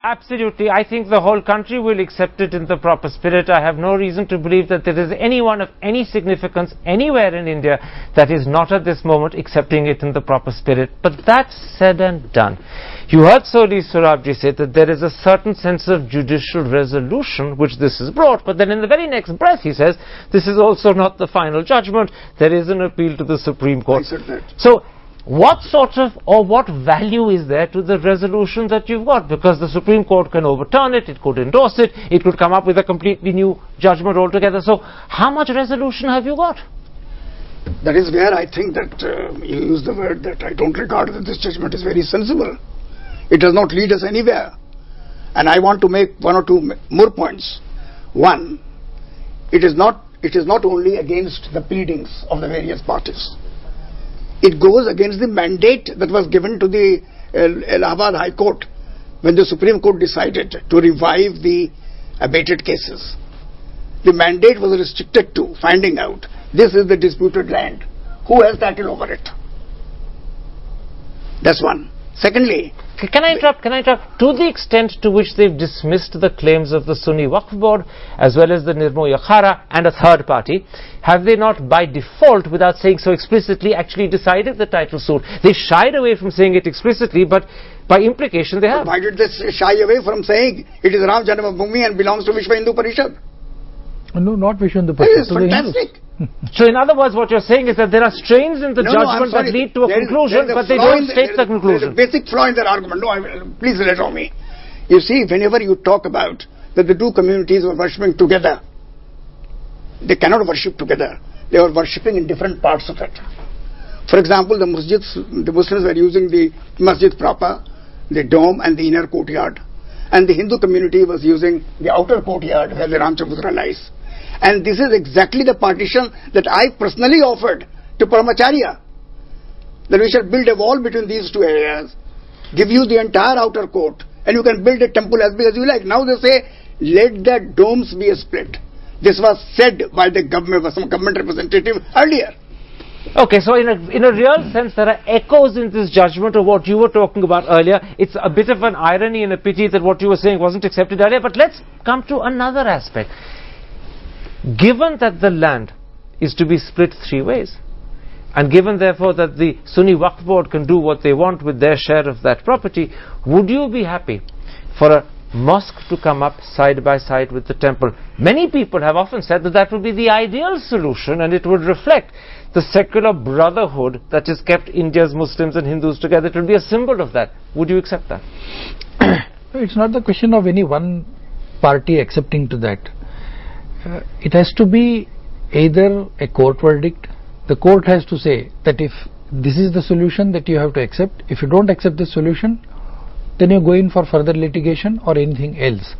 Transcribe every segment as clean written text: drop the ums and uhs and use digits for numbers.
Absolutely. I think the whole country will accept it in the proper spirit. I have no reason to believe that there is anyone of any significance anywhere in India that is not at this moment accepting it in the proper spirit. But that's said and done. You heard Soli Sorabjee say that there is a certain sense of judicial resolution which this has brought, but then in the very next breath he says this is also not the final judgment. There is an appeal to the Supreme Court. I said that. So what sort of, or what value is there to the resolution that you've got? Because the Supreme Court can overturn it, it could endorse it, it could come up with a completely new judgment altogether. So how much resolution have you got? That is where I think that you use the word that I don't regard that this judgment is very sensible. It does not lead us anywhere. And I want to make one or two more points. One, it is not only against the pleadings of the various parties. It goes against the mandate that was given to the Allahabad High Court when the Supreme Court decided to revive the abated cases. The mandate was restricted to finding out this is the disputed land. Who has title over it? That's one. Secondly, Can I interrupt? To the extent to which they've dismissed the claims of the Sunni Waqf Board as well as the Nirmoy Akhara and a third party, have they not by default, without saying so explicitly, actually decided the title suit? They shied away from saying it explicitly, but by implication they have. Why did they shy away from saying it is Ram Janmabhoomi and belongs to Vishwa Hindu Parishad? No, not Vishwa Hindu Parishad. That is fantastic. So in other words, what you're saying is that there are strains in the judgment that lead to a conclusion, but they don't state the conclusion. There is a basic flaw in their argument. No, please allow me. You see, whenever you talk about that the two communities were worshipping together, they cannot worship together. They were worshipping in different parts of it. For example, the Muslims were using the masjid proper, the dome and the inner courtyard, and the Hindu community was using the outer courtyard where the Ram Chabutra lies. And this is exactly the partition that I personally offered to Paramacharya, that we shall build a wall between these two areas, give you the entire outer court, and you can build a temple as big as you like. Now they say, let the domes be split. This was said by the government, by some government representative earlier. Okay, so in a real sense, there are echoes in this judgment of what you were talking about earlier. It's a bit of an irony and a pity that what you were saying wasn't accepted earlier, but let's come to another aspect. Given that the land is to be split three ways, and given therefore that the Sunni Waqf Board can do what they want with their share of that property, would you be happy for a mosque to come up side by side with the temple? Many people have often said that that would be the ideal solution, and it would reflect the secular brotherhood that has kept India's Muslims and Hindus together. It will be a symbol of that. Would you accept that? It's not the question of any one party accepting to that. It has to be either a court verdict. The court has to say that if this is the solution that you have to accept, if you don't accept this solution, then you go in for further litigation or anything else.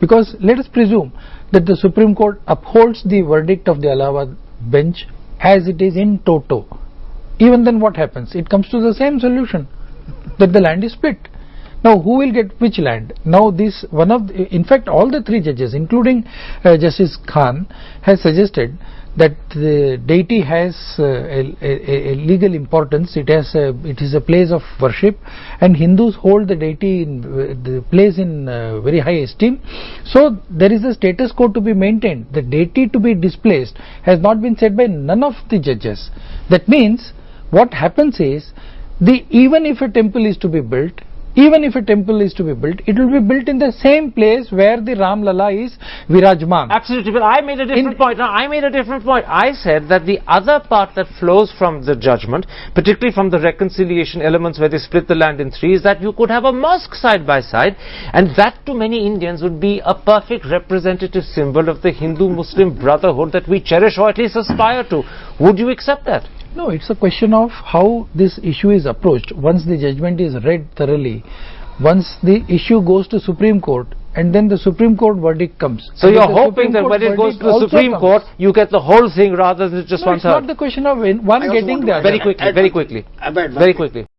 Because let us presume that the Supreme Court upholds the verdict of the Allahabad bench as it is in toto. Even then what happens? It comes to the same solution, that the land is split. Now who will get which land? Now this in fact all the three judges including Justice Khan has suggested that the deity has a legal importance. It is a place of worship, and Hindus hold the deity in the place in very high esteem. So there is a status quo to be maintained. The deity to be displaced has not been said by none of the judges. That means what happens is, even if a temple is to be built, it will be built in the same place where the Ram Lala is Virajman. Absolutely, but I made a different point. Now, I made a different point. I said that the other part that flows from the judgment, particularly from the reconciliation elements where they split the land in three, is that you could have a mosque side by side, and that to many Indians would be a perfect representative symbol of the Hindu-Muslim brotherhood that we cherish or at least aspire to. Would you accept that? No, it's a question of how this issue is approached. Once the judgment is read thoroughly, once the issue goes to Supreme Court, and then the Supreme Court verdict comes. So you're hoping that when it goes to the Supreme Court, you get the whole thing rather than just one third? It's not the question of one getting the other. Very quickly.